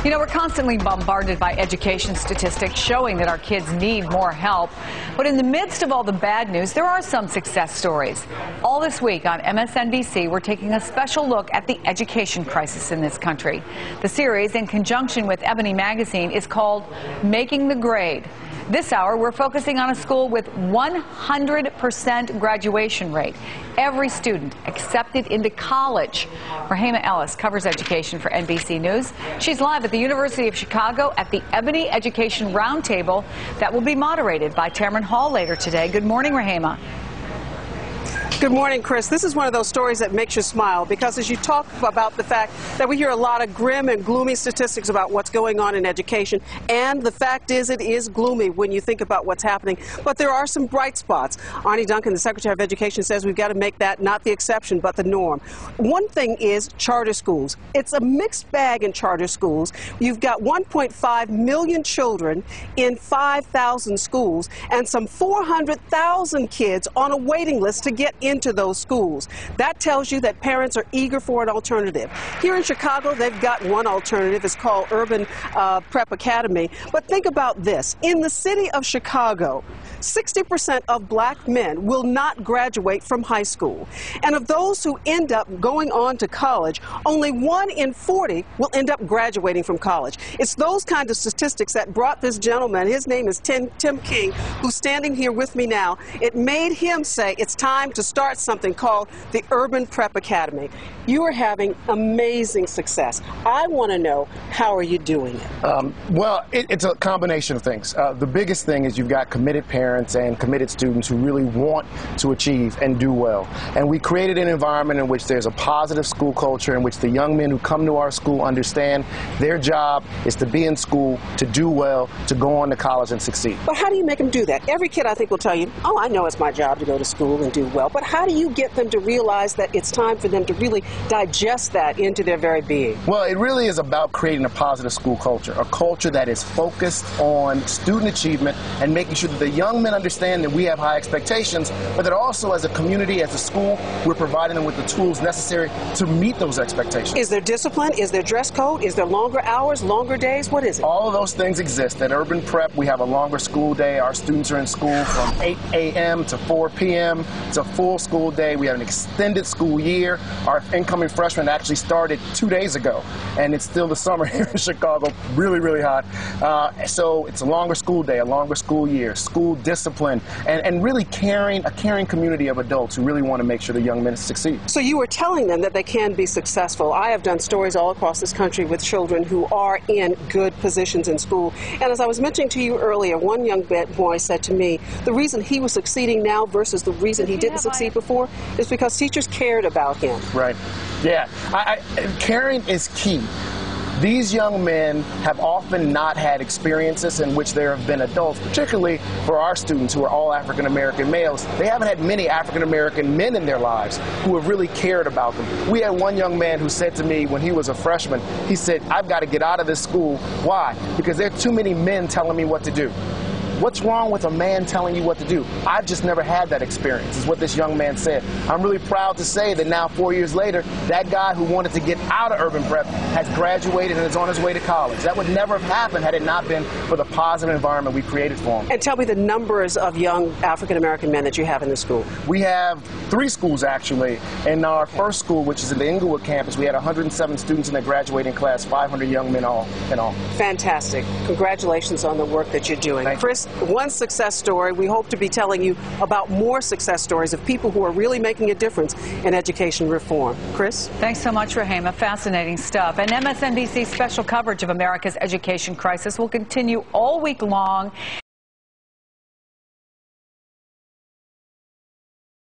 You know, we're constantly bombarded by education statistics showing that our kids need more help. But in the midst of all the bad news, there are some success stories. All this week on MSNBC, we're taking a special look at the education crisis in this country. The series, in conjunction with Ebony Magazine, is called Making the Grade. This hour, we're focusing on a school with 100% graduation rate. Every student accepted into college. Rahema Ellis covers education for NBC News. She's live at the University of Chicago at the Ebony Education Roundtable that will be moderated by Tamron Hall later today. Good morning, Rahema. Good morning, Chris. This is one of those stories that makes you smile because as you talk about the fact that we hear a lot of grim and gloomy statistics about what's going on in education, and the fact is it is gloomy when you think about what's happening, but there are some bright spots. Arne Duncan, the Secretary of Education, says we've got to make that not the exception but the norm. One thing is charter schools. It's a mixed bag in charter schools. You've got 1.5 million children in 5,000 schools and some 400,000 kids on a waiting list to get into those schools. That tells you that parents are eager for an alternative. Here in Chicago, they've got one alternative. It's called Urban Prep Academy. But think about this. In the city of Chicago, 60% of black men will not graduate from high school. And of those who end up going on to college, only 1 in 40 will end up graduating from college. It's those kind of statistics that brought this gentleman, his name is Tim King, who's standing here with me now. It made him say it's time to start something called the Urban Prep Academy. You are having amazing success. I want to know, how are you doing it? Well, it's a combination of things. The biggest thing is you've got committed parents and committed students who really want to achieve and do well. And we created an environment in which there's a positive school culture in which the young men who come to our school understand their job is to be in school, to do well, to go on to college and succeed. But how do you make them do that? Every kid, I think, will tell you, oh, I know it's my job to go to school and do well. But how do you get them to realize that it's time for them to really digest that into their very being? Well, it really is about creating a positive school culture, a culture that is focused on student achievement and making sure that the young men understand that we have high expectations, but that also as a community, as a school, we're providing them with the tools necessary to meet those expectations. Is there discipline? Is there dress code? Is there longer hours, longer days? What is it? All of those things exist. At Urban Prep, we have a longer school day. Our students are in school from 8 a.m. to 4 p.m. It's a full school day. We have an extended school year. Our incoming freshmen actually started 2 days ago, and it's still the summer here in Chicago, really, really hot. So it's a longer school day, a longer school year, school discipline, and really a caring community of adults who really want to make sure the young men succeed. So you were telling them that they can be successful. I have done stories all across this country with children who are in good positions in school. And as I was mentioning to you earlier, one young boy said to me, the reason he was succeeding now versus the reason he didn't succeed before is because teachers cared about him. Right. Yeah. Caring is key. These young men have often not had experiences in which there have been adults, particularly for our students who are all African-American males. They haven't had many African-American men in their lives who have really cared about them. We had one young man who said to me when he was a freshman, he said, I've got to get out of this school. Why? Because there are too many men telling me what to do. What's wrong with a man telling you what to do? I've just never had that experience, is what this young man said. I'm really proud to say that now, 4 years later, that guy who wanted to get out of Urban Prep has graduated and is on his way to college. That would never have happened had it not been for the positive environment we created for him. And tell me the numbers of young African-American men that you have in the school. We have 3 schools, actually. In our first school, which is in the Inglewood campus, we had 107 students in the graduating class, 500 young men in all. Fantastic. Congratulations on the work that you're doing. Chris, one success story. We hope to be telling you about more success stories of people who are really making a difference in education reform. Chris? Thanks so much, Rahema. Fascinating stuff. And MSNBC's special coverage of America's education crisis will continue all week long.